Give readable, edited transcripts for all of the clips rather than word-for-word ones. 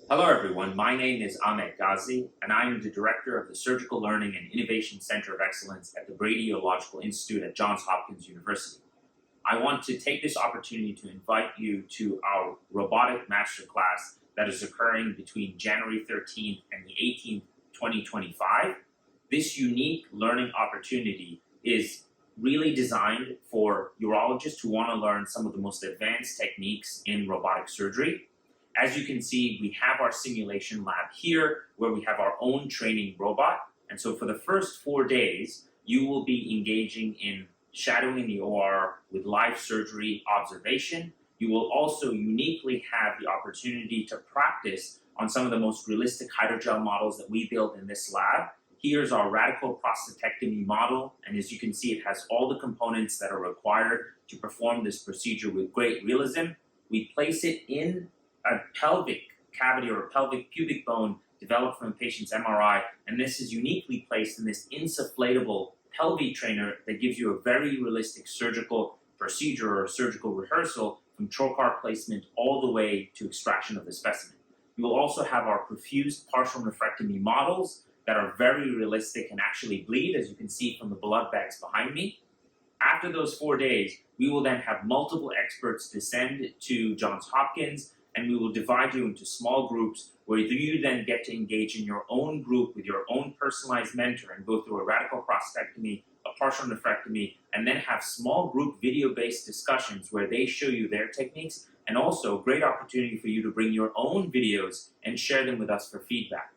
Hello everyone, my name is Ahmed Ghazi and I am the Director of the Surgical Learning and Innovation Center of Excellence at the Brady Urological Institute at Johns Hopkins University. I want to take this opportunity to invite you to our robotic masterclass that is occurring between January 13th and the 18th, 2025. This unique learning opportunity is really designed for urologists who want to learn some of the most advanced techniques in robotic surgery. As you can see, we have our simulation lab here where we have our own training robot. And so for the first 4 days, you will be engaging in shadowing the OR with live surgery observation. You will also uniquely have the opportunity to practice on some of the most realistic hydrogel models that we built in this lab. Here's our radical prostatectomy model. And as you can see, it has all the components that are required to perform this procedure with great realism. We place it in a pelvic cavity or a pelvic pubic bone developed from a patient's MRI, and this is uniquely placed in this insufflatable pelvic trainer that gives you a very realistic surgical procedure or surgical rehearsal from trocar placement all the way to extraction of the specimen. You will also have our perfused partial nephrectomy models that are very realistic and actually bleed, as you can see from the blood bags behind me. After those 4 days, we will then have multiple experts descend to Johns Hopkins, and we will divide you into small groups where you then get to engage in your own group with your own personalized mentor and go through a radical prostatectomy, a partial nephrectomy, and then have small group video-based discussions where they show you their techniques, and also a great opportunity for you to bring your own videos and share them with us for feedback.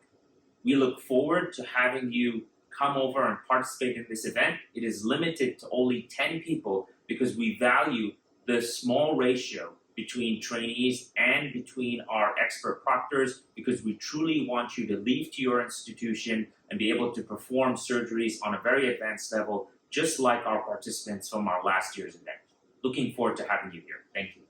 We look forward to having you come over and participate in this event. It is limited to only 10 people because we value the small ratio between trainees and between our expert proctors, because we truly want you to leave to your institution and be able to perform surgeries on a very advanced level, just like our participants from our last year's event. Looking forward to having you here. Thank you.